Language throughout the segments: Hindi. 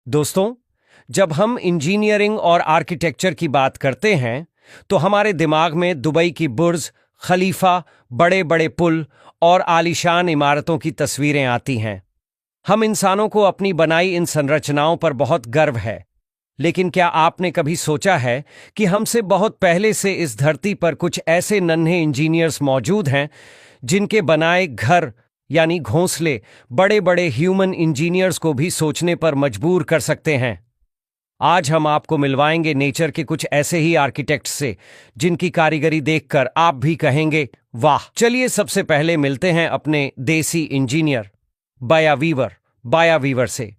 दोस्तों, जब हम इंजीनियरिंग और आर्किटेक्चर की बात करते हैं, तो हमारे दिमाग में दुबई की बुर्ज खलीफा, बड़े बड़े पुल और आलीशान इमारतों की तस्वीरें आती हैं। हम इंसानों को अपनी बनाई इन संरचनाओं पर बहुत गर्व है, लेकिन क्या आपने कभी सोचा है कि हमसे बहुत पहले से इस धरती पर कुछ ऐसे नन्हे इंजीनियर्स मौजूद हैं जिनके बनाए घर यानी घोंसले बड़े बड़े ह्यूमन इंजीनियर्स को भी सोचने पर मजबूर कर सकते हैं। आज हम आपको मिलवाएंगे नेचर के कुछ ऐसे ही आर्किटेक्ट्स से जिनकी कारीगरी देखकर आप भी कहेंगे वाह। चलिए सबसे पहले मिलते हैं अपने देसी इंजीनियर बाया वीवर से।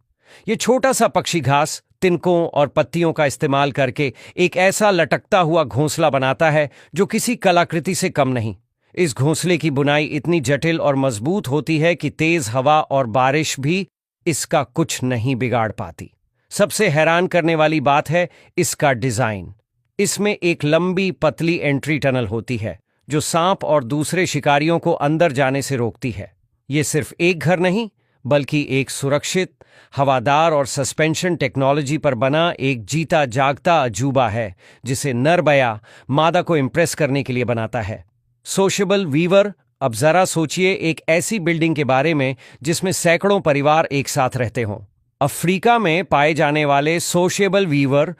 ये छोटा सा पक्षी घास, तिनकों और पत्तियों का इस्तेमाल करके एक ऐसा लटकता हुआ घोंसला बनाता है जो किसी कलाकृति से कम नहीं। इस घोंसले की बुनाई इतनी जटिल और मजबूत होती है कि तेज हवा और बारिश भी इसका कुछ नहीं बिगाड़ पाती। सबसे हैरान करने वाली बात है इसका डिजाइन। इसमें एक लंबी पतली एंट्री टनल होती है जो सांप और दूसरे शिकारियों को अंदर जाने से रोकती है। ये सिर्फ एक घर नहीं, बल्कि एक सुरक्षित, हवादार और सस्पेंशन टेक्नोलॉजी पर बना एक जीता जागता अजूबा है जिसे नर बया मादा को इम्प्रेस करने के लिए बनाता है। Sociable weaver. अब जरा सोचिए एक ऐसी बिल्डिंग के बारे में जिसमें सैकड़ों परिवार एक साथ रहते हों। अफ्रीका में पाए जाने वाले सोशेबल वीवर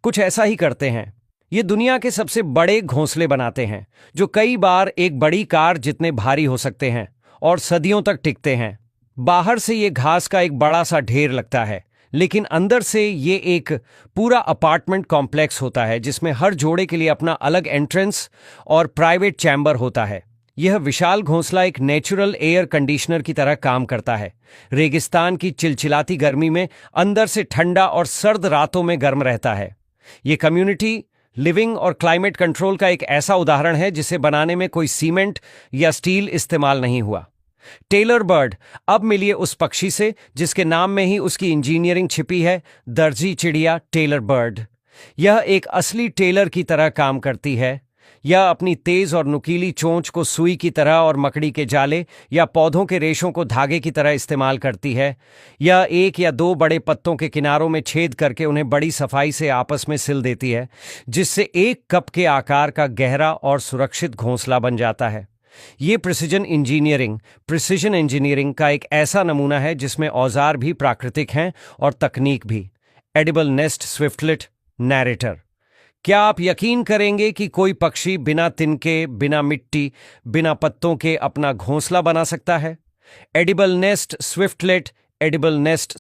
कुछ ऐसा ही करते हैं। ये दुनिया के सबसे बड़े घोंसले बनाते हैं जो कई बार एक बड़ी कार जितने भारी हो सकते हैं और सदियों तक टिकते हैं। बाहर से ये घास का एक बड़ा सा ढेर लगता है, लेकिन अंदर से ये एक पूरा अपार्टमेंट कॉम्प्लेक्स होता है जिसमें हर जोड़े के लिए अपना अलग एंट्रेंस और प्राइवेट चैम्बर होता है। यह विशाल घोंसला एक नेचुरल एयर कंडीशनर की तरह काम करता है। रेगिस्तान की चिलचिलाती गर्मी में अंदर से ठंडा और सर्द रातों में गर्म रहता है। ये कम्युनिटी लिविंग और क्लाइमेट कंट्रोल का एक ऐसा उदाहरण है जिसे बनाने में कोई सीमेंट या स्टील इस्तेमाल नहीं हुआ। Tailor bird. अब मिलिए उस पक्षी से जिसके नाम में ही उसकी इंजीनियरिंग छिपी है, दर्जी चिड़िया टेलर बर्ड। यह एक असली टेलर की तरह काम करती है। यह अपनी तेज और नुकीली चोंच को सुई की तरह और मकड़ी के जाले या पौधों के रेशों को धागे की तरह इस्तेमाल करती है। यह एक या दो बड़े पत्तों के किनारों में छेद करके उन्हें बड़ी सफाई से आपस में सिल देती है, जिससे एक कप के आकार का गहरा और सुरक्षित घोंसला बन जाता है। ये प्रिसिजन इंजीनियरिंग का एक ऐसा नमूना है जिसमें औजार भी प्राकृतिक हैं और तकनीक भी। Edible nest swiftlet narrator. क्या आप यकीन करेंगे कि कोई पक्षी बिना तिनके, बिना मिट्टी, बिना पत्तों के अपना घोंसला बना सकता है? Edible nest